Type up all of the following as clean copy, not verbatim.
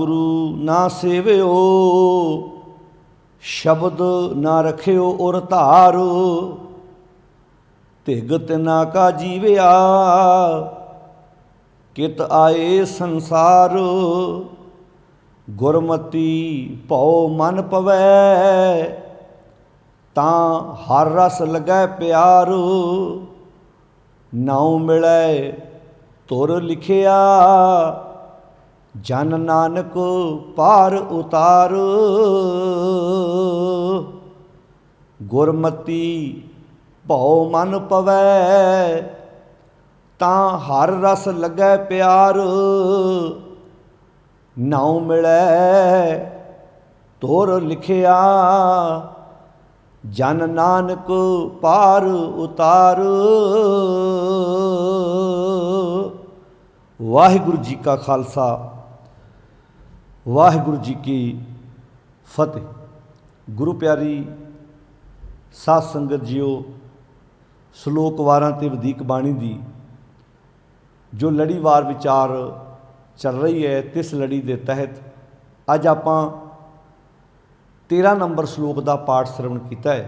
गुरु ना सेवियो, शब्द ना रखियो और धार, धिग तिना का जीविया, कित आए संसार। गुरमति भौ मन पवै, तां हर रस लगै प्यार। नाउ मिलै तुर लिखिया, जन नानक पार उतार। गुरमति भौ मन पवै, तां हर रस लगै प्यार। नाउ मिलै तुर लिखिया, जन नानक पार उतार। वाहिगुरु जी का खालसा, वाहिगुरु जी की फतेह। गुरु प्यारी साध संगत जीओ, श्लोक वारां ते वधीक बाणी दी जो लड़ीवार विचार चल रही है, तिस लड़ी के तहत अज आपां 13 नंबर श्लोक का पाठ श्रवण किया है।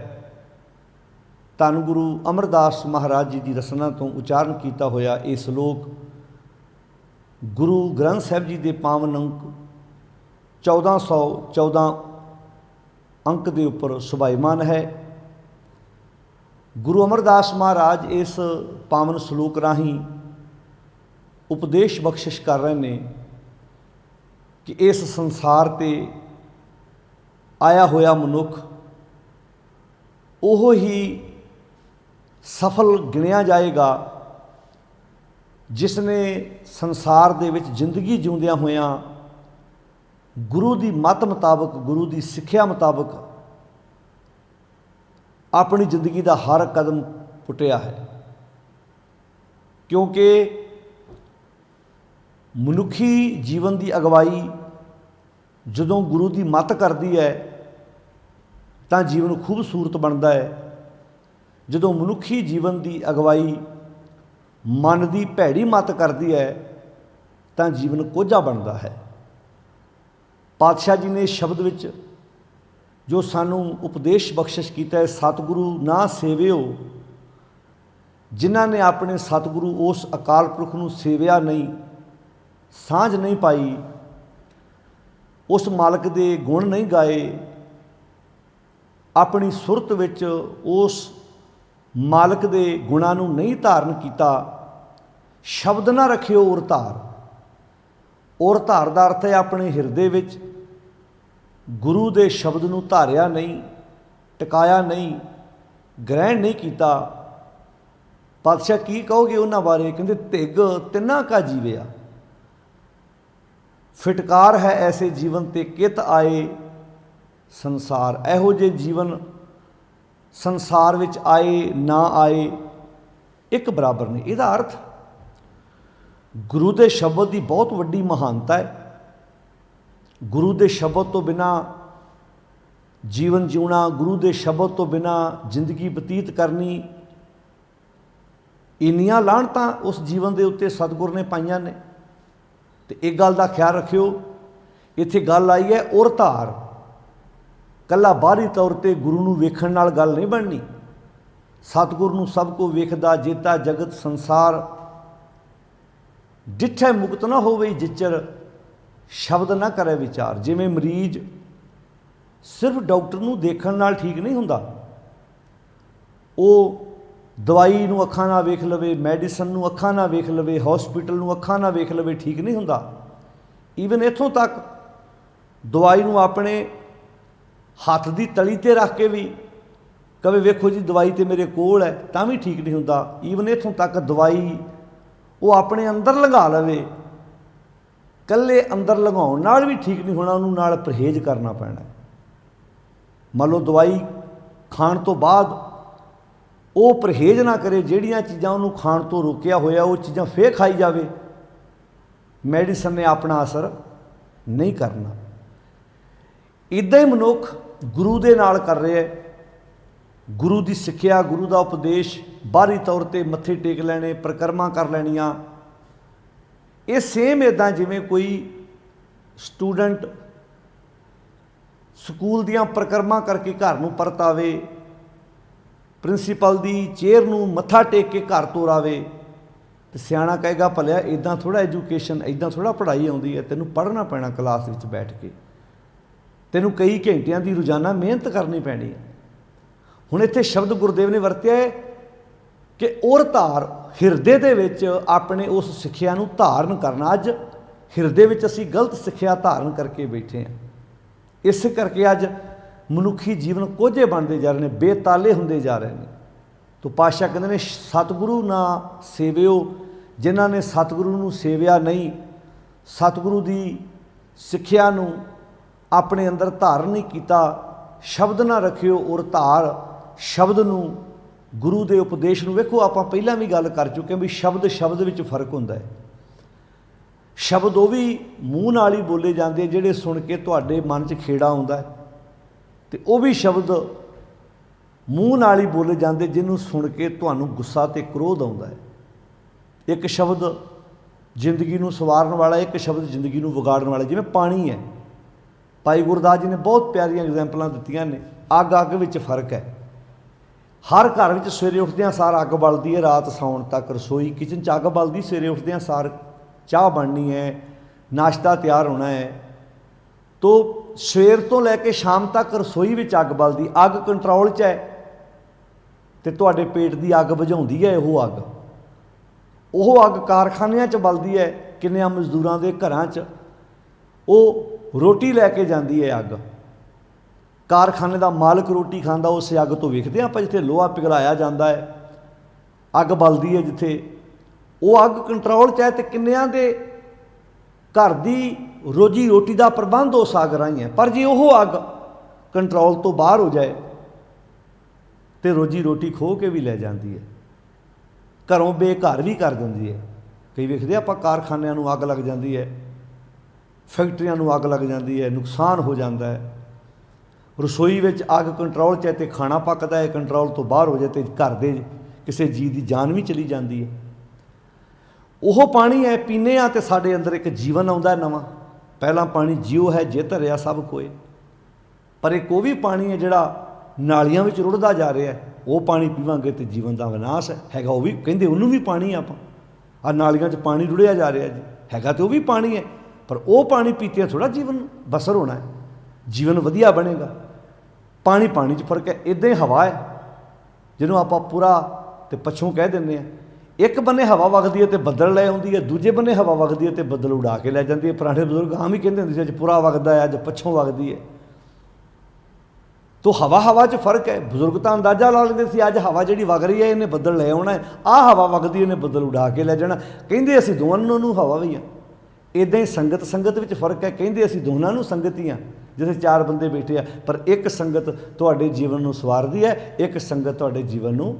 धन गुरु अमरदास महाराज जी की रसना तो उचारण किया होया ये श्लोक गुरु ग्रंथ साहिब जी के पावन अंक 1414 अंक के उपर सुभाईमान है। गुरु अमरदास महाराज इस पावन श्लोक राही उपदेश बख्शिश कर रहे हैं कि इस संसार ते आया होया मनुख ओह ही सफल गिणिया जाएगा जिसने संसार दे विच जिंदगी जिउंदियां होया गुरु की मत मुताबक, गुरु की सिक्ख्या मुताबक अपनी जिंदगी का हर कदम पुटिया है। क्योंकि मनुखी जीवन की अगवाई जदों गुरु की मत करती है तो जीवन खूबसूरत बनता है। जदों मनुखी जीवन की अगवाई मन की भैड़ी मत करती है तो जीवन कोझा बनता है। पातशाह जी ने शब्द विच जो सानू उपदेश बख्शिश किया है, सतगुरु ना सेवियो, जिन्हां ने अपने सतगुरु उस अकाल पुरख नूं सेविया नहीं, सांझ नहीं पाई, उस मालक दे गुण नहीं गाए, अपनी सुरत विच उस मालक दे गुणां नूं नहीं धारण किया। शब्द ना रखियो और धार, और धार दा अर्थ है अपने हिरदे विच गुरु दे शब्द नूं धारिया नहीं, टिकाया नहीं, ग्रहण नहीं किया। पातशाह की कहोगे उन्हां बारे? कहते धिग तिना का जीविया, फिटकार है ऐसे जीवन ते कित आए संसार। इहो जे जीवन संसार विच आए ना आए एक बराबर नहीं। इहदा अर्थ गुरु के शब्द की बहुत वड्डी महानता है। गुरु के शब्द तो बिना जीवन जीना, गुरु के शब्द तो बिना जिंदगी बतीत करनी, इन्नियां लाहणतां उस जीवन के उत्ते सतगुर ने पाईयां ने। तो एक गल का ख्याल रखियो, इत्थे गल आई है और धार, कला बाहरी तौर पर गुरु नूं वेखण नाल गल नहीं बननी। सतगुर नूं सब को वेखदा जेता जगत संसार जिथे मुक्त ना होवे जिचर शब्द ना करे विचार। जिवें मरीज सिर्फ डॉक्टर नूं देखण नाल ठीक नहीं हुंदा, वो दवाई नूं अखां नाल वेख लवे, मैडिसन नूं अखां नाल वेख लवे, हॉस्पिटल नूं अखां नाल वेख लवे, ठीक नहीं हुंदा। ईवन इत्थों तक दवाई नूं अपने हत्थ की तली ते रख के भी कवे वेखो जी दवाई तो मेरे कोल है, तां भी ठीक नहीं हुंदा। ईवन इत्थों तक दवाई वो अपने अंदर लगा लवे, कल्ले अंदर लगाउण नाल भी ठीक नहीं होना, उन्होंने नाल परहेज करना पैना। मान लो दवाई खाण तो बाद वो परहेज ना करे, जिहड़ियां चीज़ां उन्होंने खाण तो रोकिया होया वो चीज़ां फिर खाई जावे, मैडिसन ने अपना असर नहीं करना। इदां ही मनुख गुरु दे नाल कर रहा है। गुरु की सिक्ख्या, गुरु का उपदेश बाहरी तौर पर मत्थे टेक लैने, परिक्रमा कर लैनियां, ये सेम इदां जिवें कोई स्टूडेंट स्कूल दियां परिक्रमा करके घर नूं परत आवे, प्रिंसीपल दी चेयर नूं मत्था टेक के घर तोर आवे, तो सियाणा कहेगा भलिया इदां थोड़ा एजुकेशन, इदां थोड़ा पढ़ाई आउंदी है, तैनूं पढ़ना पैना क्लास विच बैठ के, तैनूं कई घंटियां दी रोज़ाना मेहनत करनी पैनी है। हुण इत्थे शब्द गुरुदेव ने वरतिया है कि और धार हिरदे दे विच अपने उस सिੱਖਿਆ नूं धारण करना। अज हिरदे विच असीं गलत सिੱਖਿਆ धारण करके बैठे हैं, इस करके अज मनुखी जीवन कोझे बनते जा रहे हैं, बेताले होंदे जा रहे हैं। तो पातशाह कहते हैं सतगुरु ना सेवियो, जिन्हां ने सतगुरु नूं सेविया नहीं, सतगुरु की सिੱਖਿਆ नूं अपने अंदर धारण नहीं किया, शब्द ना रखियो और धार शब्द नूं, गुरु के उपदेश नूं। वेखो आपां पहलां भी गल कर चुके हैं भी शब्द शब्द विच फर्क हुंदा है। शब्द वो भी मूँह नाल ही बोले जाते जिहड़े सुन के तुहाडे मन च खेड़ा आउंदा है, तो वह भी शब्द मूँह नाल ही बोले जाते जिन्हों सुन के तुहानूं गुस्सा ते क्रोध आउंदा है। एक शब्द जिंदगी नूं सवारन वाला, एक शब्द जिंदगी नूं विगाड़न वाला। जिवें पानी है, भाई गुरदास जी ने बहुत प्यारियां एग्जाम्पलां दित्तियां ने। अग अग विच फर्क है। हर घर विच सवेरे उठदियां सार अग बलदी है, रात सौण तक रसोई किचन च अग बलदी, सवेरे उठदियां सार चाह बननी है, नाश्ता तैयार होना है। तो सवेर तो लैके शाम तक रसोई विच अग बलदी, अग कंट्रोल च है, तो तुहाडे पेट की अग बुझाउंदी है वो अग। वो अग कारखानियां च बलदी है, किन्नियां मजदूरां दे घरां च वो रोटी लैके जाती है अग। कारखाने का मालक रोटी खांदा उस अग तो वेखदे आपां, जिथे लोहा पिघलाया जाता है अग बलदी है, जिथे वो अग कंट्रोल च है, तो किन्नियां दे घर की रोजी रोटी का प्रबंध उस अग राही है। पर जे वो अग कंट्रोल तो बाहर हो जाए तो रोजी रोटी खो के भी लै जाती है, घरों बेघर भी कर देंदी है। कई वेखदे आपां कारखानियां नूं अग लग जाती है, फैक्ट्रियां नूं अग लग जाती है, नुकसान हो जाता है। रसोई विच अग कंट्रोल च है तो खाना पकदा है, कंट्रोल तो बाहर हो जाए तो घर के किसी जी की जान भी चली जाती है। वो पानी है पीने तो साडे अंदर एक जीवन आउंदा है नवां। पहला पानी जियो है जे धरिया सब कोई, पर एक वो भी पानी है जिहड़ा नालियां विच रुड़दा जा रहा है। वो पानी पीवांगे तो जीवन का विनाश हैगा। वो भी कहिंदे उन्होंने भी पानी आपां आ नालियां च पानी रुड़िया जा रहा है जी, हैगा तो वो भी पानी है, पर वो पानी पीते थोड़ा जीवन बसर होना है, जीवन वधिया बनेगा। पानी पानी च फर्क है। इदां ही हवा है जिन्हों आपां पूरा तो पछों कह दिंदे आ। एक बन्ने हवा वगदी है तो बदल लै आउंदी है, दूजे बन्ने हवा वगदी है तो बदल उड़ा के लै जाती है। पुराने बजुर्ग आम ही कहते होंदे सी अज पुरा वगदा है, अज पछों वगदी है। तो हवा हवा च फर्क है। बजुर्ग तो अंदाजा ला लेंदे सी अज हवा जिहड़ी वग रही है इन्हें बदल लै आउणा है, आ हवा वगदी इन्हें बदल उड़ा के लै जाना। कहिंदे असीं दोनों नूं हवा भी हाँ। इदां ही संगत संगत विच फर्क है। कहिंदे असीं दोनों नूं संगत ही हाँ, जिथे चार बंदे बैठे आ, पर एक संगत तुहाडे जीवन नूं सवारदी है, एक संगत तुहाडे जीवन नूं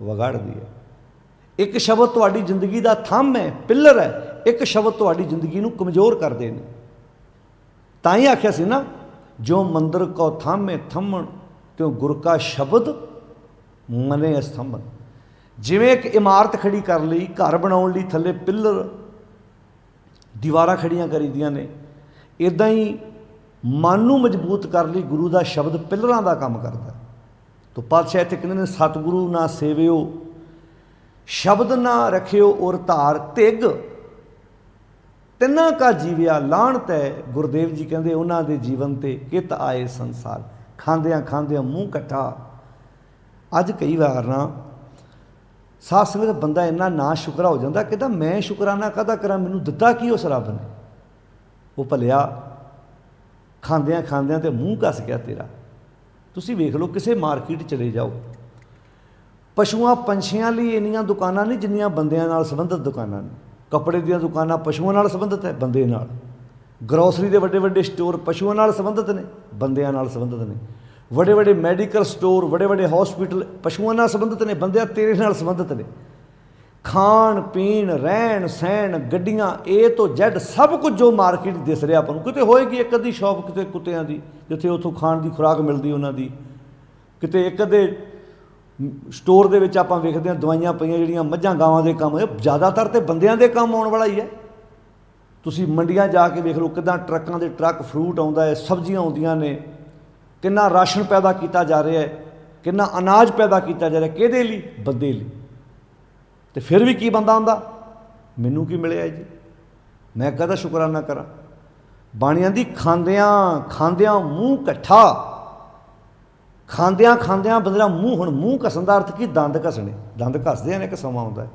विगाड़दी है। एक शब्द तुहाडी जिंदगी का थंम है, पिलर है, एक शब्द तुहाडी जिंदगी नूं कमज़ोर करदे ने। तां ही आखिया सी ना, जो मंदिर को थामे थमन त्यों गुर का शब्द मने स्तंभन। जिवें एक इमारत खड़ी कर ली, घर बनाउण लई थल्ले पिलर दीवारां खड़ियां करी दियां ने, इदां ही मन नूं मजबूत कर लई गुरु का शब्द पिलरां दा काम करदा। तो पातशाह इत्थे कहंदे ने सतगुरु ना सेवियो, शब्द ना रखियो और धार तिग, तिना का जीविया लाहणत है। गुरुदेव जी कहते उन्होंने दे जीवन ते कित आए संसार। खांदियां खांदियां मूँह कट्ठा। अज कई बार ना साध संगत बंदा इन्ना ना शुकरा हो जाता, कहता मैं शुकराना कहता करा, मैनू दिता की उस रब ने। वो भलिया खांदियां खांदियां ते मूँह घस गया तेरा। तुसीं वेख लो किसी मार्केट चले जाओ, पशुआं पंछियां लई इन्नियां दुकानां नहीं जिन्नियां बंदियां नाल संबंधित दुकानां ने। कपड़े दी दुकानां पशुओं नाल संबंधित है, बंदे नाल। ग्रोसरी के वड्डे वड्डे स्टोर पशुओं नाल संबंधित ने, बंदियां नाल संबंधित ने। वड्डे वड्डे मैडिकल स्टोर, वड्डे वड्डे हॉस्पिटल पशुओं नाल संबंधित ने, बंदियां तेरे नाल संबंधित ने। खाण पीण रहन सहन गड्डियां ए तो जैड सब कुछ जो मार्केट दिस रहा अपन किते होएगी एक अद्धी शॉप किते कुत्तियां दी, जिथे उतों खाण की खुराक मिलती उन्हां दी, किते एक अद्धे स्टोर दे विच आपां वेखदे हां दवाइयां पईयां जिहड़ियां मੱਝਾਂ गावां दे काम, ज़्यादातर तो बंदियां दे काम आउण वाला ही है। ਤੁਸੀਂ ਮੰਡੀਆਂ ਜਾ ਕੇ ਵੇਖ ਲਓ ਕਿੱਦਾਂ ਟਰੱਕਾਂ ਦੇ ਟਰੱਕ ਫਰੂਟ ਆਉਂਦਾ ਹੈ, ਸਬਜ਼ੀਆਂ ਆਉਂਦੀਆਂ ਨੇ, ਕਿੰਨਾ ਰਾਸ਼ਨ ਪੈਦਾ ਕੀਤਾ ਜਾ ਰਿਹਾ ਹੈ, ਕਿੰਨਾ ਅਨਾਜ ਪੈਦਾ ਕੀਤਾ ਜਾ ਰਿਹਾ, ਕਿਹਦੇ ਲਈ? ਬੰਦੇ ਲਈ। ਤੇ ਫਿਰ ਵੀ ਕੀ ਬੰਦਾ ਹੁੰਦਾ, ਮੈਨੂੰ ਕੀ ਮਿਲਿਆ ਜੀ, ਮੈਂ ਕਹਦਾ ਸ਼ੁਕਰਾਨਾ ਕਰਾਂ। ਬਾਣੀ ਆਂਦੀ ਖਾਂਦਿਆਂ ਖਾਂਦਿਆਂ ਮੂੰਹ ਇਕੱਠਾ, ਖਾਂਦਿਆਂ ਖਾਂਦਿਆਂ ਬੰਦੇ ਦਾ ਮੂੰਹ, ਹੁਣ ਮੂੰਹ ਘਸਣ ਦਾ ਅਰਥ ਕੀ? ਦੰਦ ਘਸਣੇ। ਦੰਦ ਘਸਦੇ ਨੇ, ਇੱਕ ਸਮਾਂ ਆਉਂਦਾ ਹੈ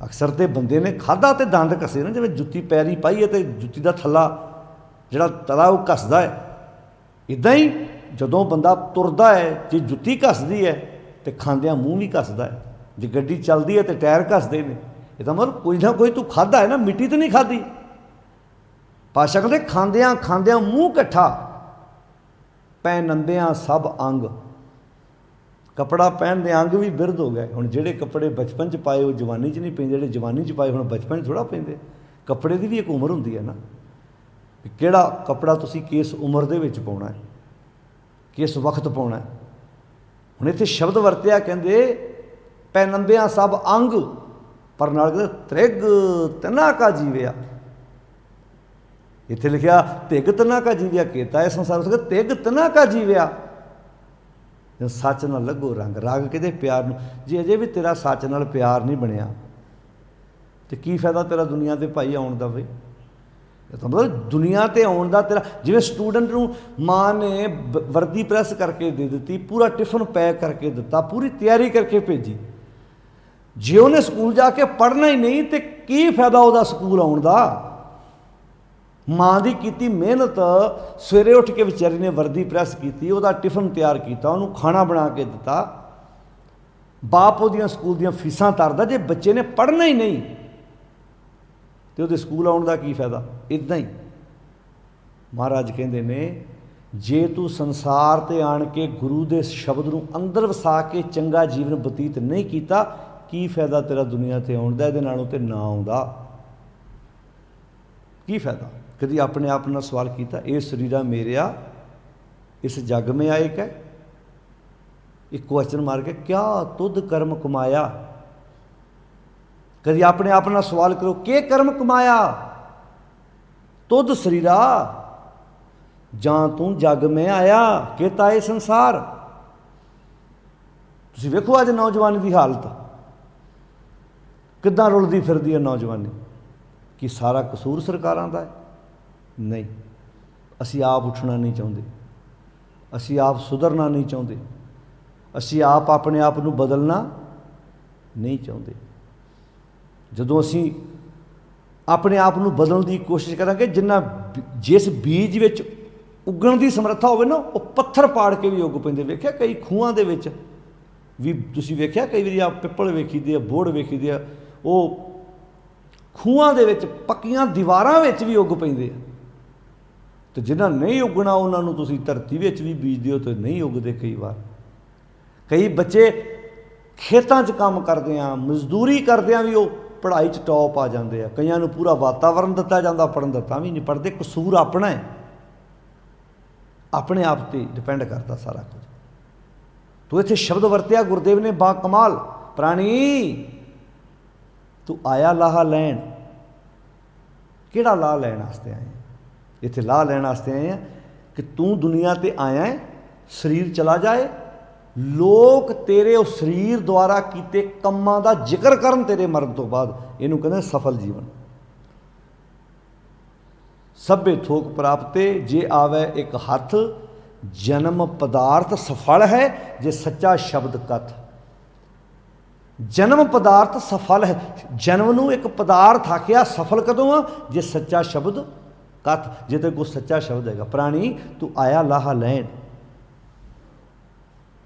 ਅਕਸਰ ਤੇ ਬੰਦੇ ਨੇ ਖਾਧਾ ਤੇ ਦੰਦ ਘਸੇ ਨਾ, ਜਿਵੇਂ ਜੁੱਤੀ ਪੈਰੀ ਪਾਈਏ ਤੇ ਜੁੱਤੀ ਦਾ ਥੱਲਾ ਜਿਹੜਾ ਤਲਾ ਉਹ ਘਸਦਾ ਹੈ, ਇੱਦਾਂ ਹੀ ਜਦੋਂ ਬੰਦਾ ਤੁਰਦਾ ਹੈ, ਜੇ ਜੁੱਤੀ ਘਸਦੀ ਹੈ ਤੇ ਖਾਂਦਿਆਂ ਮੂੰਹ ਵੀ ਘਸਦਾ ਹੈ। ਜੇ ਗੱਡੀ ਚੱਲਦੀ ਹੈ ਤੇ ਟਾਇਰ ਘਸਦੇ ਨੇ। ਇਹਦਾ ਮਤਲਬ ਕੋਈ ਨਾ ਕੋਈ ਤੂੰ ਖਾਧਾ ਹੈ ਨਾ, ਮਿੱਟੀ ਤਾਂ ਨਹੀਂ ਖਾਧੀ। ਪਾਤਸ਼ਾਹ ਕਹਿੰਦੇ ਖਾਂਦਿਆਂ ਖਾਂਦਿਆਂ ਮੂੰਹ ਇਕੱਠਾ, ਪਹਿਨੰਦਿਆਂ ਸਭ ਅੰਗ। ਕੱਪੜਾ ਪਹਿਨ ਦੇ ਅੰਗ ਵੀ ਬਿਰਧ ਹੋ ਗਏ। ਹੁਣ ਜਿਹੜੇ ਕੱਪੜੇ ਬਚਪਨ 'ਚ ਪਾਏ ਉਹ ਜਵਾਨੀ 'ਚ ਨਹੀਂ ਪੈਂਦੇ, ਜਿਹੜੇ ਜਵਾਨੀ 'ਚ ਪਾਏ ਹੁਣ ਬਚਪਨ 'ਚ ਥੋੜ੍ਹਾ ਪੈਂਦੇ। ਕੱਪੜੇ ਦੀ ਵੀ ਇੱਕ ਉਮਰ ਹੁੰਦੀ ਹੈ ਨਾ, ਕਿਹੜਾ ਕੱਪੜਾ ਤੁਸੀਂ ਕਿਸ ਉਮਰ ਦੇ ਵਿੱਚ ਪਾਉਣਾ ਹੈ, ਕਿਸ ਵਕਤ ਪਾਉਣਾ ਹੈ। ਹੁਣ ਇੱਥੇ ਸ਼ਬਦ ਵਰਤਿਆ, ਕਹਿੰਦੇ ਪਹਿਨੰਦਿਆਂ ਸਭ ਅੰਗ, ਪਰ ਨਾਲ ਕਹਿੰਦੇ ਤ੍ਰਿਗ ਤਨਾ ਕਾ ਜੀਵਿਆ। ਇੱਥੇ ਲਿਖਿਆ ਤਿਗ ਤਨਾ ਕਾ ਜੀਵਿਆ, ਕੀਤਾ ਇਹ ਸੰਸਾਰ ਉਸ ਤਿਗ ਤਨਾ ਕਾ ਜੀਵਿਆ। ਸੱਚ ਨਾਲ ਲੱਗੋ ਰੰਗ, ਰਾਗ ਕਿਹਦੇ? ਪਿਆਰ ਨੂੰ। ਜੇ ਅਜੇ ਵੀ ਤੇਰਾ ਸੱਚ ਨਾਲ ਪਿਆਰ ਨਹੀਂ ਬਣਿਆ ਤੇ ਕੀ ਫਾਇਦਾ ਤੇਰਾ ਦੁਨੀਆ 'ਤੇ ਭਾਈ ਆਉਣ ਦਾ? ਬਈ ਇਹ ਤਾਂ ਮਤਲਬ ਦੁਨੀਆ 'ਤੇ ਆਉਣ ਦਾ ਤੇਰਾ, ਜਿਵੇਂ ਸਟੂਡੈਂਟ ਨੂੰ ਮਾਂ ਨੇ ਵਰਦੀ ਪ੍ਰੈਸ ਕਰਕੇ ਦੇ ਦਿੱਤੀ, ਪੂਰਾ ਟਿਫਨ ਪੈਕ ਕਰਕੇ ਦਿੱਤਾ, ਪੂਰੀ ਤਿਆਰੀ ਕਰਕੇ ਭੇਜੀ, ਜੇ ਉਹਨੇ ਸਕੂਲ ਜਾ ਕੇ ਪੜ੍ਹਨਾ ਹੀ ਨਹੀਂ ਤੇ ਕੀ ਫਾਇਦਾ ਉਹਦਾ ਸਕੂਲ ਆਉਣ ਦਾ? ਮਾਂ ਦੀ ਕੀਤੀ ਮਿਹਨਤ, ਸਵੇਰੇ ਉੱਠ ਕੇ ਵਿਚਾਰੀ ਨੇ ਵਰਦੀ ਪ੍ਰੈਸ ਕੀਤੀ, ਉਹਦਾ ਟਿਫਨ ਤਿਆਰ ਕੀਤਾ, ਉਹਨੂੰ ਖਾਣਾ ਬਣਾ ਕੇ ਦਿੱਤਾ, ਬਾਪ ਉਹਦੀਆਂ ਸਕੂਲ ਦੀਆਂ ਫੀਸਾਂ ਤਰਦਾ, ਜੇ ਬੱਚੇ ਨੇ ਪੜ੍ਹਨਾ ਹੀ ਨਹੀਂ ਤੇ ਉਹਦੇ ਸਕੂਲ ਆਉਣ ਦਾ ਕੀ ਫਾਇਦਾ? ਇੱਦਾਂ ਹੀ ਮਹਾਰਾਜ ਕਹਿੰਦੇ ਨੇ, ਜੇ ਤੂੰ ਸੰਸਾਰ 'ਤੇ ਆਣ ਕੇ ਗੁਰੂ ਦੇ ਸ਼ਬਦ ਨੂੰ ਅੰਦਰ ਵਸਾ ਕੇ ਚੰਗਾ ਜੀਵਨ ਬਤੀਤ ਨਹੀਂ ਕੀਤਾ, ਕੀ ਫਾਇਦਾ ਤੇਰਾ ਦੁਨੀਆ 'ਤੇ ਆਉਣ ਦਾ? ਇਹਦੇ ਨਾਲੋਂ ਤੇ ਨਾ ਆਉਂਦਾ, ਕੀ ਫਾਇਦਾ? ਕਦੀ ਆਪਣੇ ਆਪ ਨਾਲ ਸਵਾਲ ਕੀਤਾ, ਇਹ ਸਰੀਰਾ ਮੇਰਿਆ, ਇਸ ਜੱਗ ਮੇਂ ਆਏ ਕੈ? ਇੱਕ ਕੁਐਸਚਨ ਮਾਰ ਕੇ, ਕਿਆ ਤੁਧ ਕਰਮ ਕਮਾਇਆ? ਕਦੀ ਆਪਣੇ ਆਪ ਨਾਲ ਸਵਾਲ ਕਰੋ, ਕਿ ਕਰਮ ਕਮਾਇਆ ਤੁਧ ਸਰੀਰਾ, ਜਾਂ ਤੂੰ ਜੱਗ ਮੇਂ ਆਇਆ ਕਿ ਤਾਏ ਸੰਸਾਰ। ਤੁਸੀਂ ਵੇਖੋ ਅੱਜ ਨੌਜਵਾਨੀ ਦੀ ਹਾਲਤ ਕਿੱਦਾਂ ਰੁਲਦੀ ਫਿਰਦੀ ਹੈ ਨੌਜਵਾਨੀ। ਕੀ ਸਾਰਾ ਕਸੂਰ ਸਰਕਾਰਾਂ ਦਾ ਹੈ? ਨਹੀਂ, ਅਸੀਂ ਆਪ ਉੱਠਣਾ ਨਹੀਂ ਚਾਹੁੰਦੇ, ਅਸੀਂ ਆਪ ਸੁਧਰਨਾ ਨਹੀਂ ਚਾਹੁੰਦੇ, ਅਸੀਂ ਆਪ ਆਪਣੇ ਆਪ ਨੂੰ ਬਦਲਣਾ ਨਹੀਂ ਚਾਹੁੰਦੇ। ਜਦੋਂ ਅਸੀਂ ਆਪਣੇ ਆਪ ਨੂੰ ਬਦਲਣ ਦੀ ਕੋਸ਼ਿਸ਼ ਕਰਾਂਗੇ, ਜਿਸ ਬੀਜ ਵਿੱਚ ਉੱਗਣ ਦੀ ਸਮਰੱਥਾ ਹੋਵੇ ਨਾ, ਉਹ ਪੱਥਰ ਪਾੜ ਕੇ ਵੀ ਉੱਗ ਪੈਂਦੇ। ਵੇਖਿਆ ਕਈ ਖੂਹਾਂ ਦੇ ਵਿੱਚ ਵੀ, ਤੁਸੀਂ ਵੇਖਿਆ ਕਈ ਵਾਰੀ ਆ ਪਿੱਪਲ ਵੇਖੀਦੇ ਆ, ਬੋਹੜ ਵੇਖੀਦੇ ਆ, ਉਹ ਖੂਹਾਂ ਦੇ ਵਿੱਚ ਪੱਕੀਆਂ ਦੀਵਾਰਾਂ ਵਿੱਚ ਵੀ ਉੱਗ ਪੈਂਦੇ ਆ। ਅਤੇ ਜਿਨ੍ਹਾਂ ਨਹੀਂ ਉੱਗਣਾ ਉਹਨਾਂ ਨੂੰ ਤੁਸੀਂ ਧਰਤੀ ਵਿੱਚ ਵੀ ਬੀਜ ਦਿਓ ਤਾਂ ਨਹੀਂ ਉੱਗਦੇ। ਕਈ ਵਾਰ ਕਈ ਬੱਚੇ ਖੇਤਾਂ 'ਚ ਕੰਮ ਕਰਦੇ ਆ, ਮਜ਼ਦੂਰੀ ਕਰਦਿਆਂ ਵੀ ਉਹ ਪੜ੍ਹਾਈ 'ਚ ਟੌਪ ਆ ਜਾਂਦੇ ਆ। ਕਈਆਂ ਨੂੰ ਪੂਰਾ ਵਾਤਾਵਰਨ ਦਿੱਤਾ ਜਾਂਦਾ ਪੜ੍ਹਨ ਦਾ, ਤਾਂ ਵੀ ਨਹੀਂ ਪੜ੍ਹਦੇ। ਕਸੂਰ ਆਪਣਾ ਹੈ, ਆਪਣੇ ਆਪ 'ਤੇ ਡਿਪੈਂਡ ਕਰਦਾ ਸਾਰਾ ਕੁਝ। ਤੂੰ ਇੱਥੇ ਸ਼ਬਦ ਵਰਤਿਆ ਗੁਰਦੇਵ ਨੇ ਬਾ ਕਮਾਲ, ਪ੍ਰਾਣੀ ਤੂੰ ਆਇਆ ਲਾਹਾ ਲੈਣ। ਕਿਹੜਾ ਲਾਹ ਲੈਣ ਵਾਸਤੇ ਆਏ? ਇੱਥੇ ਲਾਹ ਲੈਣ ਵਾਸਤੇ ਆਏ ਆ ਕਿ ਤੂੰ ਦੁਨੀਆ 'ਤੇ ਆਇਆ ਹੈ, ਸਰੀਰ ਚਲਾ ਜਾਏ, ਲੋਕ ਤੇਰੇ ਉਸ ਸਰੀਰ ਦੁਆਰਾ ਕੀਤੇ ਕੰਮਾਂ ਦਾ ਜ਼ਿਕਰ ਕਰਨ ਤੇਰੇ ਮਰਨ ਤੋਂ ਬਾਅਦ। ਇਹਨੂੰ ਕਹਿੰਦੇ ਸਫਲ ਜੀਵਨ। ਸਭੇ ਥੋਕ ਪ੍ਰਾਪਤੇ ਜੇ ਆਵੇ ਇੱਕ ਹੱਥ, ਜਨਮ ਪਦਾਰਥ ਸਫਲ ਹੈ ਜੇ ਸੱਚਾ ਸ਼ਬਦ ਕਥ। ਜਨਮ ਪਦਾਰਥ ਸਫਲ ਹੈ, ਜਨਮ ਨੂੰ ਇੱਕ ਪਦਾਰਥ ਆਖਿਆ, ਸਫਲ ਕਦੋਂ ਆ? ਜੇ ਸੱਚਾ ਸ਼ਬਦ ਕਥ, ਜੇ ਤੇ ਕੋਈ ਸੱਚਾ ਸ਼ਬਦ ਹੈਗਾ। ਪ੍ਰਾਣੀ ਤੂੰ ਆਇਆ ਲਾਹਾ ਲੈਣ,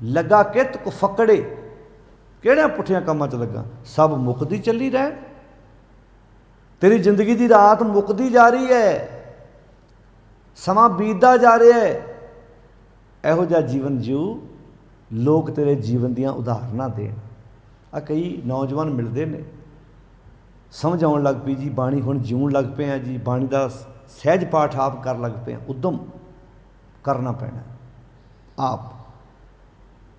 ਲੱਗਾ ਕਿਤ ਕੋ ਫਕੜੇ। ਕਿਹੜਿਆਂ ਪੁੱਠਿਆਂ ਕੰਮਾਂ 'ਚ ਲੱਗਾ? ਸਭ ਮੁੱਕਦੀ ਚੱਲੀ ਰਹਿਣ। ਤੇਰੀ ਜ਼ਿੰਦਗੀ ਦੀ ਰਾਤ ਮੁੱਕਦੀ ਜਾ ਰਹੀ ਹੈ, ਸਮਾਂ ਬੀਤਦਾ ਜਾ ਰਿਹਾ ਹੈ। ਇਹੋ ਜਿਹਾ ਜੀਵਨ ਜਿਉ, ਲੋਕ ਤੇਰੇ ਜੀਵਨ ਦੀਆਂ ਉਦਾਹਰਨਾਂ ਦੇਣ। ਆ ਕਈ ਨੌਜਵਾਨ ਮਿਲਦੇ ਨੇ, ਸਮਝ ਆਉਣ ਲੱਗ ਪਈ ਜੀ, ਬਾਣੀ ਹੁਣ ਜਿਉਣ ਲੱਗ ਪਏ ਆ ਜੀ, ਬਾਣੀ ਦਾ ਸਹਿਜ ਪਾਠ ਆਪ ਕਰਨ ਲੱਗ ਪਏ ਆ। ਉੱਦਮ ਕਰਨਾ ਪੈਣਾ ਆਪ।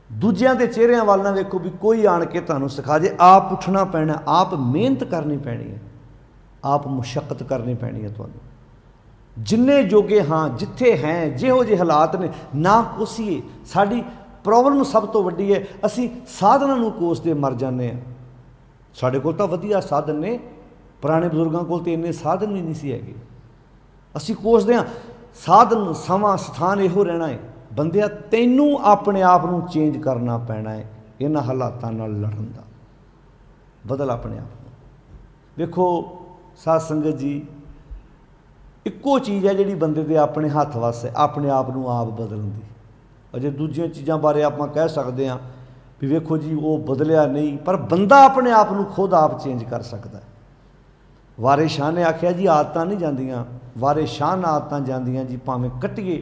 ਦੂਜਿਆਂ ਦੇ ਚਿਹਰਿਆਂ ਵੱਲ ਨਾ ਵੇਖੋ ਵੀ ਕੋਈ ਆਣ ਕੇ ਤੁਹਾਨੂੰ ਸਿਖਾ ਜੇ, ਆਪ ਉੱਠਣਾ ਪੈਣਾ, ਆਪ ਮਿਹਨਤ ਕਰਨੀ ਪੈਣੀ ਹੈ, आप मुशक्कत करनी पैनी है तुहानूं। जिन्ने जोगे हाँ जिथे हैं जिहो जे हालात ने ना कोसीए। साडी प्रॉब्लम सब तो वड्डी है असी साधनां नूं कोसदे मर जाने आ। साडे कोल तां वधिया साधन ने, पुराने बजुर्गों कोल ते इन्ने साधन भी नहीं सी हैगे। असी कोसदे हाँ साधन समा स्थान इहो रहना है। बंदिया तैनूं अपने आप नूं चेंज करना पैना है इन्हां हालातां नाल लड़न दा। बदल अपने आप नूं। देखो साध संगत जी, इक्को चीज़ है जिहड़ी बंदे दे अपने हत्थ वस है, अपने आप नूं आप बदलण दी। अजे दूजियां चीज़ां बारे आपां कह सकते हैं भी वेखो जी वो बदलिया नहीं, पर बंदा अपने आप नूं खुद आप चेंज कर सकता है। वारे शाह ने आख्या जी आदतां नहीं जांदियां, वारे शाह ना आदतां जांदियां जी भावें कट्टिए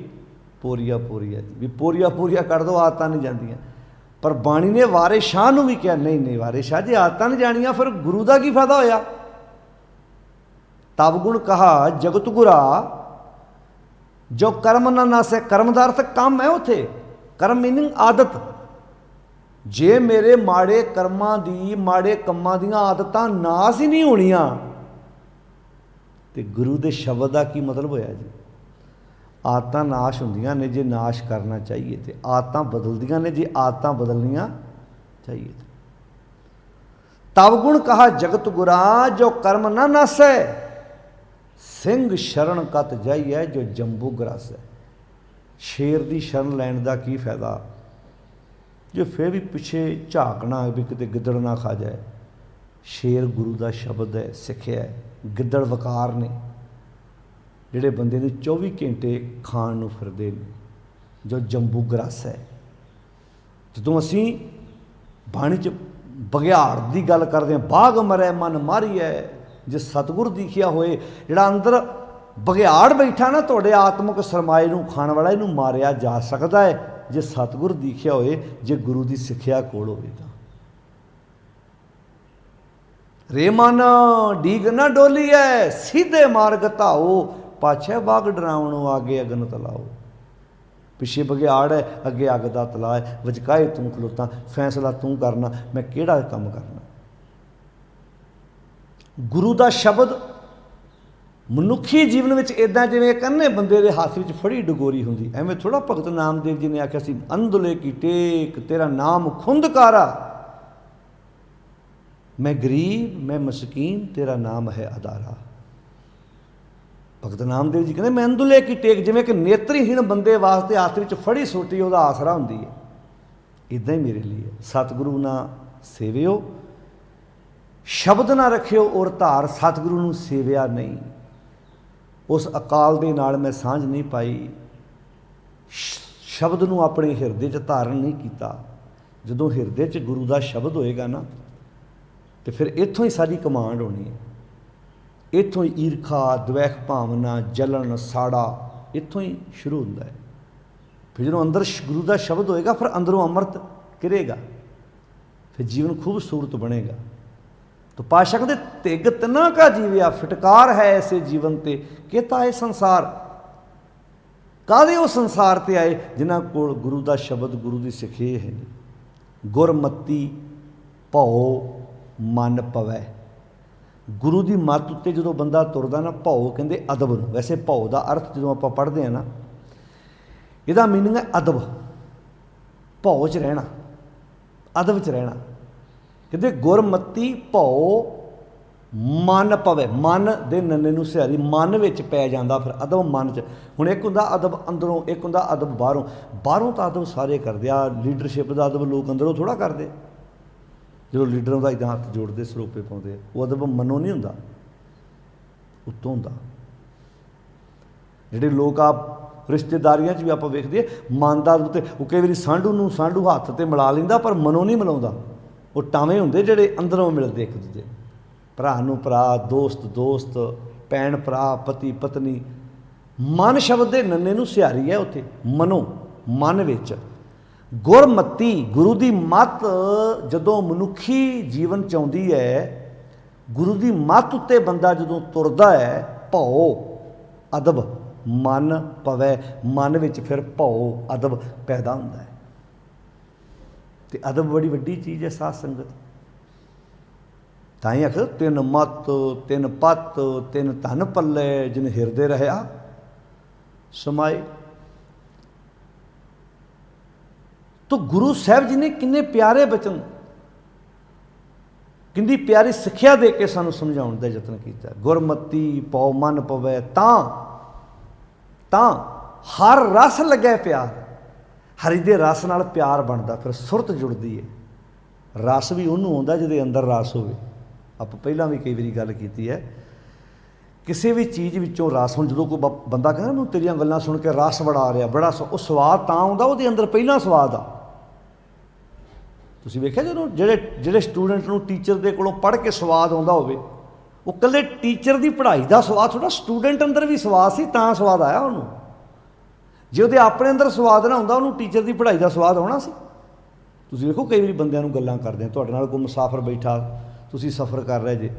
पोरिया पोरिया जी, भी पोरिया पोरिया कट दो आदतां नहीं जांदियां। पर बाणी ने वारे शाह नूं भी कहा नहीं नहीं वारे शाह जी आदतां नहीं जानियां फिर गुरु का की फायदा होया। तब गुण कहा जगत गुरा जो कर्म ना नासे। कर्म का अर्थ काम है उथे, कर्म मीनिंग आदत। जे मेरे माड़े कर्मां दी माड़े कम्मां दियां आदतां नाश ही नहीं होणियां तो गुरु के शब्द का की मतलब होया जी। आदतां नाश होंदियां ने जे नाश करना चाहिए, तो आदतां बदलदियां ने जे आदतां बदलनियां चाहिए। तब गुण कहा जगत गुरा जो कर्म ना नासै। सिंह शरण कत जाइए जो जंबू ग्रस है। शेर की शरण लैन का की फायदा जो फिर भी पिछे झाकना भी किते गिद्दड़ ना खा जाए। शेर गुरु का शब्द है, सिक्ख्या है। गिद्दड़ वकार ने जिहड़े बंदे नूं 24 घंटे खाण नूं फिरदे ने, जो जंबू ग्रस है। जदों असीं बाणी च बघियाड़ की गल करते हैं, बाघ मरै मन मारी है। जे सतगुर दिखिया होए जिहड़ा अंदर बघियाड़ बैठा ना तुहाडे आत्मक सरमाए नूं खाण वाला, इहनूं मारिया जा सकदा है जे सतगुर दिखिया होए, जे गुरु की सिक्ख्या कोल होवे तां। रे मन डीग ना डोली है सीधे मार्ग धाओ, पाछे बाघ डरावणो आगे अगन तलाओ। पिछे बघियाड़ है अगे अग दा तला है, विचकाए तू खलोता, फैसला तू करना मैं किहड़ा काम करना। गुरु का शब्द मनुखी जीवन में इदा जिवें कन्ने बंदे के हाथ में फड़ी डगोरी होंदी। एवें थोड़ा भगत नामदेव जी ने आख्या सी अंधले की टेक तेरा नाम खुंदकारा। मैं गरीब मैं मस्कीन तेरा नाम है अदारा। भगत नामदेव जी कहते मैं अंधले की टेक, जिवें कि नेत्रहीन बंदे वास्ते हाथ में फड़ी सोटी वह आसरा होंदी है, इदा ही मेरे लिए। सतगुरु ना सेवियो शब्द ना रखियो और धार, सतगुरु नूं सेविया नहीं। उस अकाल दे नाल मैं सांझ नहीं पाई, शब्द नूं अपने हिरदे च धारण नहीं किया। जदों हिरदे च गुरु का शब्द होएगा ना तो फिर इत्थों ही सारी कमांड होनी है। इत्थों ही ईरखा द्वैख भावना जलन साड़ा इत्थों ही शुरू होंदा है। फिर जो अंदर गुरु का शब्द होएगा फिर अंदरों अमृत गिरेगा, फिर जीवन खूबसूरत बनेगा। तो पाशाह कहते तिग तना का जीविया फिटकार है ऐसे जीवन ते कहता है संसार। कादे वो संसार ते आए जिन्हां कोल गुरु का शब्द गुरु की सिखे है। गुरमती भौ मन पवै। गुरु की मत उत्ते जो बंदा तुरदा ना, भौ कहते अदब नूं। वैसे भौ का अर्थ जो आप पढ़ते हैं ना, यदा मीनिंग है अदब, भौ च रहना, अदब च रहना। कहते गुरमती भौ मन पवै। मन दे नन्ने नूं सिहारी मन विच पै जांदा, फिर अदब मन च। हुण एक हुंदा अदब अंदरों, एक हुंदा अदब बाहरों। बाहरों तो अदब सारे करदे आ, लीडरशिप का अदब लोग अंदरों थोड़ा करते। जो लीडरों का इदा हत्थ जोड़ते सरोपे पाते, वो अदब मनो नहीं हुंदा, उत्तों हुंदा। जिहड़े लोग आप रिश्तेदारियां भी आप वेखदे मन का अदब, तो वो कई बार सांढू नूं सांढू हत्थ ते मिला लैंदा पर मनो नहीं मिलाउंदा। वो टावे हुंदे जिहड़े अंदरों मिलते एक दूजे, भरा नूं भरा, दोस्त दोस्त, भैन भरा, पति पत्नी। मन शब्द के नन्ने नूं सिहारी है उत्थे, मनो मन विच। गुरमती गुरु की मत जदों मनुखी जीवन च आउंदी है, गुरु की मत उत्ते बंदा जदों तुरदा है, भौ अदब मन पवै। मन विच फिर भौ अदब पैदा हुंदा है। तो अदब बड़ी वड्डी चीज़ है साध संगत। ताई आख तिन मत तिन पत तिन धन पल्ले जिन हिरदे रहा समाए। तो गुरु साहब जी ने किन्ने प्यारे बचन, किन्नी प्यारी सिक्ख्या दे के सानू समझाउण दा यतन किया। गुरमती पौ मन पवै तां हर रस लगे प्यार। हरि दे रस नाल प्यार बनता, फिर सुरत जुड़ती है। रस भी उन्होंने आउंदा जिहदे अंदर रस होवे। आप पहलां भी कई बारी गल कीती है, किसी भी चीज़ विचों रस, हुण जदों कोई बंदा कहना मैं तेरियां गल्लां सुन के रस बड़ा आ रहा, बड़ा वो स्वाद तां आउंदा उहदे अंदर पहला स्वाद आ। तुसीं वेखिआ जदों ਜਿਹੜੇ स्टूडेंट नूं टीचर दे कोलों पढ़ के स्वाद आउंदा होवे, वो कल्ले टीचर की पढ़ाई का स्वाद थोड़ा, स्टूडेंट अंदर भी स्वाद सी तां स्वाद आया उन्होंने। जे ਉਹਦੇ ਆਪਣੇ अंदर स्वाद ना ਹੁੰਦਾ ਉਹਨੂੰ टीचर की पढ़ाई का स्वाद आना सी। ਤੁਸੀਂ ਵੇਖੋ ਕਈ ਵਾਰੀ ਬੰਦਿਆਂ ਨੂੰ ਗੱਲਾਂ ਕਰਦੇ ਆ, ਤੁਹਾਡੇ ਨਾਲ ਕੋਈ ਮੁਸਾਫਰ ਬੈਠਾ, ਤੁਸੀਂ ਸਫ਼ਰ ਕਰ ਰਹੇ ਜੇ,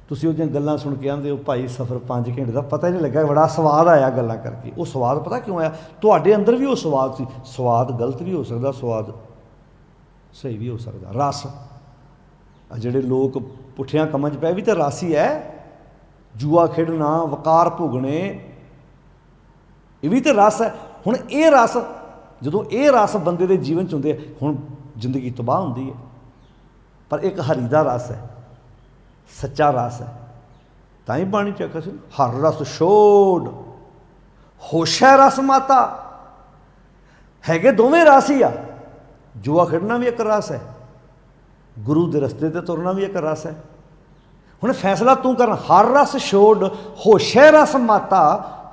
ਤੁਸੀਂ ਉਹਦੀਆਂ ਗੱਲਾਂ ਸੁਣ ਕੇ ਆਂਦੇ ਹੋ ਭਾਈ ਸਫ਼ਰ 5 ਘੰਟੇ ਦਾ ਪਤਾ ਹੀ ਨਹੀਂ ਲੱਗਾ, ਬੜਾ ਸਵਾਦ ਆਇਆ ਗੱਲਾਂ ਕਰਕੇ। ਉਹ ਸਵਾਦ ਪਤਾ ਕਿਉਂ ਆਇਆ? ਤੁਹਾਡੇ ਅੰਦਰ ਵੀ ਉਹ ਸਵਾਦ ਸੀ। ਸਵਾਦ ਗਲਤ ਵੀ ਹੋ ਸਕਦਾ, ਸਵਾਦ ਸਹੀ ਵੀ ਹੋ ਸਕਦਾ। ਰਸ ਆ ਜਿਹੜੇ ਲੋਕ ਪੁੱਠਿਆਂ ਕੰਮਾਂ 'ਚ ਪਏ ਵੀ ਤਾਂ ਰਸ ਹੀ ਹੈ। ਜੂਆ ਖੇਡਣਾ, ਵਕਾਰ ਭੋਗਣੇ, ਇਹ ਵੀ ਤਾਂ ਰਸ ਹੈ। ਹੁਣ ਇਹ ਰਸ ਜਦੋਂ ਇਹ ਰਸ ਬੰਦੇ ਦੇ ਜੀਵਨ 'ਚ ਹੁੰਦੇ, ਹੁਣ ਜ਼ਿੰਦਗੀ ਤਬਾਹ ਹੁੰਦੀ ਹੈ। ਪਰ ਇੱਕ ਹਰੀ ਦਾ ਰਸ ਹੈ, ਸੱਚਾ ਰਸ ਹੈ। ਤਾਂ ਹੀ ਬਾਣੀ 'ਚ ਆਖਿਆ ਸੀ ਹਰ ਰਸ ਛੋੜ ਹੋਸ਼ੈ ਰਸ ਮਾਤਾ। ਹੈਗੇ ਦੋਵੇਂ ਰਸ ਹੀ ਆ। ਜੂਆ ਖੇਡਣਾ ਵੀ ਇੱਕ ਰਸ ਹੈ, ਗੁਰੂ ਦੇ ਰਸਤੇ 'ਤੇ ਤੁਰਨਾ ਵੀ ਇੱਕ ਰਸ ਹੈ। ਹੁਣ ਫੈਸਲਾ ਤੂੰ ਕਰਨਾ। ਹਰ ਰਸ ਛੋੜ ਹੋਸ਼ੈ ਰਸ ਮਾਤਾ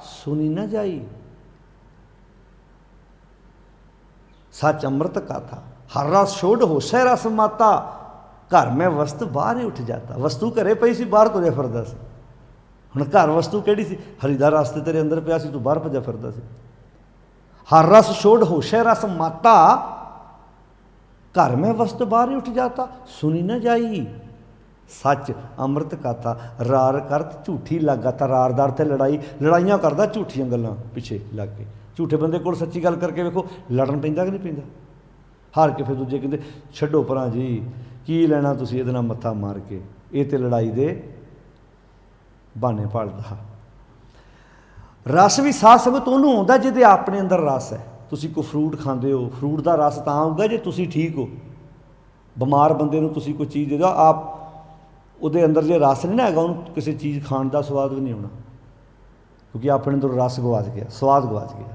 ਸੁਣੀ ਨਾ ਜਾਈ, सच अमृत का था। हर रस छोड़ होशै रस माता, घर में वस्तु बाहर ही उठ जाता। वस्तु घरे पई सी, बाहर तुरया फिरदा सी। हुण घर वस्तु किहड़ी सी? हरि दा रस ते तेरे अंदर पिया सी, तू बाहर भज्या फिरदा सी। हर रस छोड़ होशै रस माता, घर में वस्तु बाहर ही उठ जाता। सुनी न जाई सच अमृत का था। रार करत झूठी लग आता। रार दा अर्थ लड़ाई, लड़ाइयां करदा झूठियां गल्लां पिछे लग के। झूठे बंदे कोल सच्ची गल करके वेखो लड़न पैंदा कि नहीं पैंदा? हार के फिर दूजे कहते छड्डो परां जी, की लैना तुसीं इहदे नाल मत्था मार के, ये तो लड़ाई दे बहाने भालदा। रस भी साध संगत उहनूं आउंदा जिहदे अपने अंदर रस है। तुसीं कोई फ्रूट खांदे हो, फ्रूट का रस तां आऊगा जे तुसीं ठीक हो। बीमार बंदे नूं तुसीं कोई चीज़ दे दो, आप उहदे अंदर जे रस नहीं ना हैगा, उहनूं किसी चीज़ खाण का स्वाद भी नहीं आउणा, क्योंकि अपने अंदर रस गवाच गया, स्वाद गवाच गया।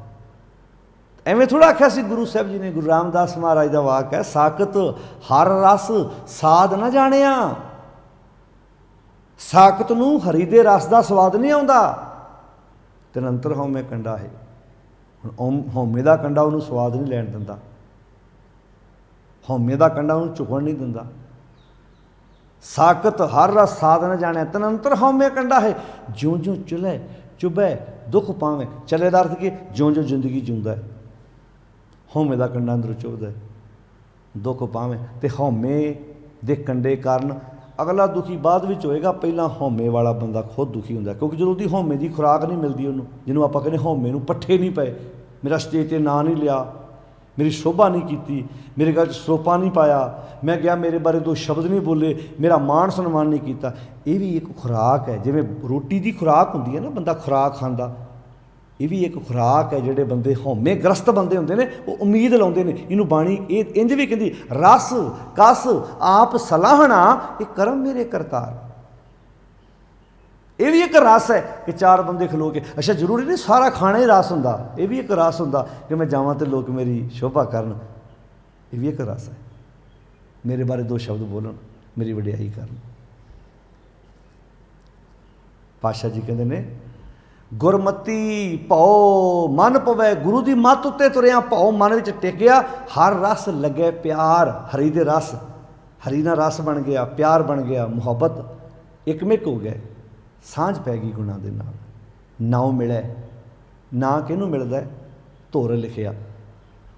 एवें थोड़ा आख्या सी गुरु साहब जी ने। गुरु रामदास महाराज का वाक है, साकत हर रस साध न जानिया। साकत नूं हरि दे रस का स्वाद नहीं आउंदा। तिनंतर हौमे कंडा है। हुण हौमे का कंडा उहनूं स्वाद नहीं लैण दिंदा, हौमे का कंडा उहनूं झुकण नहीं दिंदा। साकत हर रस साध न जानिया, तिनंतर हौमे कंडा है। ज्यों ज्यों चुले चुभै दुख पावे। चले दा अर्थ कि ज्यों ज्यों जिंदगी जिउंदा है, हौमे का कंडा अंदरों चुभदा है, दुख पावे। तो हौमे दे कंडे कारण अगला दुखी बाद विच होएगा, पहला हौमे वाला बंदा खुद दुखी हुंदा, क्योंकि जो उसकी हौमे की खुराक नहीं मिलती उन्होंने, जिन्होंने आप कहने हौमे नूं पट्ठे नहीं पे, मेरा स्टेज पर नां नहीं लिया, मेरी शोभा नहीं की, मेरे गल सरोपा नहीं पाया, मैं गया मेरे बारे दो शब्द नहीं बोले, मेरा मान सम्मान नहीं किया। ये भी एक खुराक है, जिवें रोटी की खुराक होंदी है ना, बंदा खुराक खांदा, ये भी एक खुराक है। जिहड़े बंदे हौमे ग्रस्त बंदे होंदे ने, वो उम्मीद लाउंदे ने। इनू बाणी इंज भी कहंदी, रस कस आप सलाहना ये करम मेरे करतार। ये भी एक रस है कि चार बंदे खलो के, अच्छा जरूरी नहीं सारा खाना ही रस हुंदा, ये भी एक रस हुंदा कि मैं जावां ते लोग मेरी शोभा करन, ये भी एक रस है। मेरे बारे दो शब्द बोलन, मेरी वडियाई करन। पातशाह जी कहंदे ने, गुरमती भौ मन पवै। गुरु की मत उत्ते तुरिया, भौ मन विच टिक गया, हर रस लगे प्यार। हरि दे रस, हरि ना रस बन गया, प्यार बन गया, मुहब्बत एकमिक हो गए, सांझ पै गई गुणा दे नाल। नाउ मिले, ना किहनूं मिलदा है? धुर लिखिया।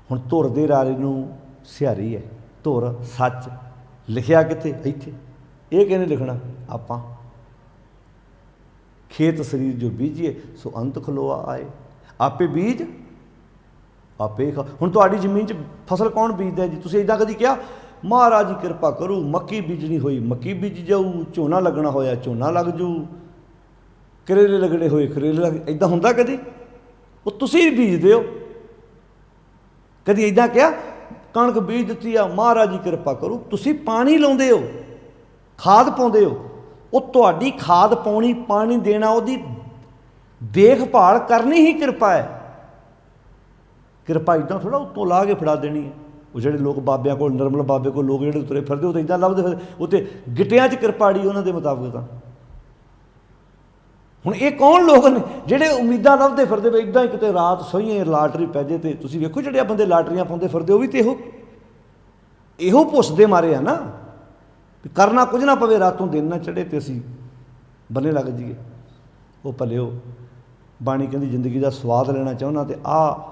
हुण धुर दे रारे नूं सिहारी है, धुर सच लिखिया कित्थे? इत्थे। ये किहने लिखना? आपां। खेत शरीर जो बीजिए सो अंत खलोआ आए। आपे बीज आपे खा। हुण तुहाडी जमीन 'च फसल कौन बीजदा जी? तुसीं इदां कदी कहा महाराज जी कृपा करू, मक्की बीजनी होई मक्की बीज जाऊ, झोना लगना होया झोना लग जू, करेले लगने होए करेले लग। इदां हुंदा कदी? वो तुसीं बीजदे हो, कदी इदां कहा कणक बीज दित्ती आ महाराज जी कृपा करू, तुसीं पानी लाउंदे हो, खाद पाउंदे हो, वो तुहाडी खाद पाउणी, पानी देना, उहदी देखभाल करनी ही कृपा है। कृपा इदां थोड़ा उत्तों ला के फड़ा देनी है। वो ਜਿਹੜੇ लोग बाबिਆਂ ਕੋਲ, निर्मल बाबे को लोग ਜਿਹੜੇ तुरे फिरदे ਉਹ ਤਾਂ इदां ਲੱਭਦੇ फिरदे, ਉੱਤੇ ਗਿੱਟਿਆਂ 'ਚ ਕਿਰਪਾੜੀ ਉਹਨਾਂ ਦੇ ਮੁਤਾਬਕ। ਤਾਂ ਹੁਣ ਇਹ ਕੌਣ ਲੋਕ ਨੇ ਜਿਹੜੇ ਉਮੀਦਾਂ ਲੱਭਦੇ ਫਿਰਦੇ ਵੀ ਇਦਾਂ ਹੀ ਕਿਤੇ ਰਾਤ ਸੋਈਏ ਲਾਟਰੀ ਪੈ ਜੇ। ਤੇ ਤੁਸੀਂ ਵੇਖੋ ਜਿਹੜੇ ਆ ਬੰਦੇ ਲਾਟਰੀਆਂ ਪਾਉਂਦੇ ਫਿਰਦੇ, ਉਹ ਵੀ ਤੇ ਇਹੋ ਪੁੱਛਦੇ ਮਾਰੇ ਆ ਨਾ ਵੀ ਕਰਨਾ ਕੁਝ ਨਾ ਪਵੇ, ਰਾਤੋਂ ਦਿਨ ਨਾ ਚੜ੍ਹੇ ਤੇ ਅਸੀਂ ਬੰਨੇ ਲੱਗ ਜਾਈਏ। ਉਹ ਭਲਿਓ, ਬਾਣੀ ਕਹਿੰਦੀ ਜ਼ਿੰਦਗੀ ਦਾ ਸਵਾਦ ਲੈਣਾ ਚਾਹੁੰਦਾ ਤੇ ਆਹ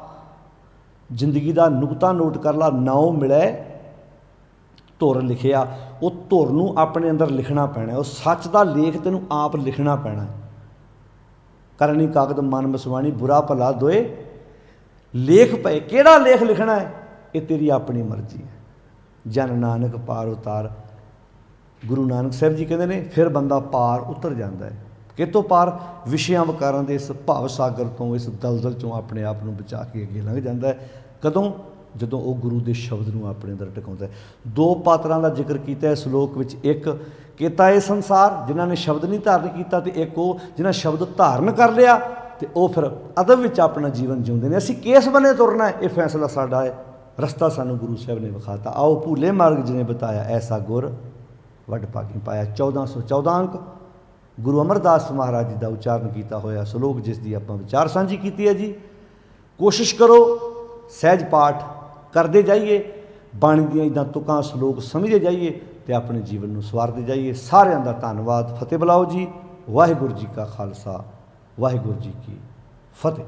ਜ਼ਿੰਦਗੀ ਦਾ ਨੁਕਤਾ ਨੋਟ ਕਰ ਲਾ, ਨਾਉ ਮਿਲੇ ਧੁਰ ਲਿਖਿਆ। ਉਹ ਧੁਰ ਨੂੰ ਆਪਣੇ ਅੰਦਰ ਲਿਖਣਾ ਪੈਣਾ, ਉਹ ਸੱਚ ਦਾ ਲੇਖ ਤੈਨੂੰ ਆਪ ਲਿਖਣਾ ਪੈਣਾ। ਕਰਨੀ ਕਾਗਦ ਮਨ ਮਸਵਾਣੀ, ਬੁਰਾ ਭਲਾ ਦੋਏ ਲੇਖ ਪਏ। ਕਿਹੜਾ ਲੇਖ ਲਿਖਣਾ ਹੈ ਇਹ ਤੇਰੀ ਆਪਣੀ ਮਰਜ਼ੀ ਹੈ। ਜਨ ਨਾਨਕ ਪਾਰ ਉਤਾਰ, ਗੁਰੂ ਨਾਨਕ ਸਾਹਿਬ ਜੀ ਕਹਿੰਦੇ ਨੇ ਫਿਰ ਬੰਦਾ ਪਾਰ ਉਤਰ ਜਾਂਦਾ ਹੈ। ਕਿਤੋਂ ਪਾਰ? ਵਿਸ਼ਿਆਂ ਵਿਕਾਰਾਂ ਦੇ ਇਸ ਭਾਵ ਸਾਗਰ ਤੋਂ, ਇਸ ਦਲਦਲ 'ਚੋਂ ਆਪਣੇ ਆਪ ਨੂੰ ਬਚਾ ਕੇ ਅੱਗੇ ਲੰਘ ਜਾਂਦਾ ਹੈ। ਕਦੋਂ? ਜਦੋਂ ਉਹ ਗੁਰੂ ਦੇ ਸ਼ਬਦ ਨੂੰ ਆਪਣੇ ਅੰਦਰ ਟਿਕਾਉਂਦਾ ਹੈ। ਦੋ ਪਾਤਰਾਂ ਦਾ ਜ਼ਿਕਰ ਕੀਤਾ ਹੈ ਸ਼ਲੋਕ ਵਿੱਚ, ਇੱਕ ਕੀਤਾ ਇਹ ਸੰਸਾਰ ਜਿਨ੍ਹਾਂ ਨੇ ਸ਼ਬਦ ਨਹੀਂ ਧਾਰਨ ਕੀਤਾ, ਤੇ ਇੱਕ ਉਹ ਜਿਨ੍ਹਾਂ ਸ਼ਬਦ ਧਾਰਨ ਕਰ ਲਿਆ ਤੇ ਉਹ ਫਿਰ ਅਦਬ ਵਿੱਚ ਆਪਣਾ ਜੀਵਨ ਜਿਉਂਦੇ ਨੇ। ਅਸੀਂ ਕਿਸ ਬੰਨੇ ਤੁਰਨਾ ਹੈ ਇਹ ਫੈਸਲਾ ਸਾਡਾ ਹੈ, ਰਸਤਾ ਸਾਨੂੰ ਗੁਰੂ ਸਾਹਿਬ ਨੇ ਵਿਖਾਤਾ। ਆਓ ਭੂਲੇ ਮਾਰਗ ਜਿਹਨੇ ਬਤਾਇਆ, ਐਸਾ ਗੁਰ ਵੱਡ ਭਾਗੀ ਪਾਇਆ। 1414 ਅੰਕ ਗੁਰੂ ਅਮਰਦਾਸ ਮਹਾਰਾਜ ਜੀ ਦਾ ਉਚਾਰਨ ਕੀਤਾ ਹੋਇਆ ਸ਼ਲੋਕ, ਜਿਸ ਦੀ ਆਪਾਂ ਵਿਚਾਰ ਸਾਂਝੀ ਕੀਤੀ ਹੈ ਜੀ। ਕੋਸ਼ਿਸ਼ ਕਰੋ ਸਹਿਜ ਪਾਠ ਕਰਦੇ ਜਾਈਏ, ਬਾਣੀ ਦੀਆਂ ਇੱਦਾਂ ਤੁਕਾਂ ਸ਼ਲੋਕ ਸਮਝਦੇ ਜਾਈਏ ਤੇ ਆਪਣੇ ਜੀਵਨ ਨੂੰ ਸਵਾਰਦੇ ਜਾਈਏ। ਸਾਰਿਆਂ ਦਾ ਧੰਨਵਾਦ। ਫਤਿਹ ਬੁਲਾਓ ਜੀ। ਵਾਹਿਗੁਰੂ ਜੀ ਕਾ ਖਾਲਸਾ, ਵਾਹਿਗੁਰੂ ਜੀ ਕੀ ਫਤਿਹ।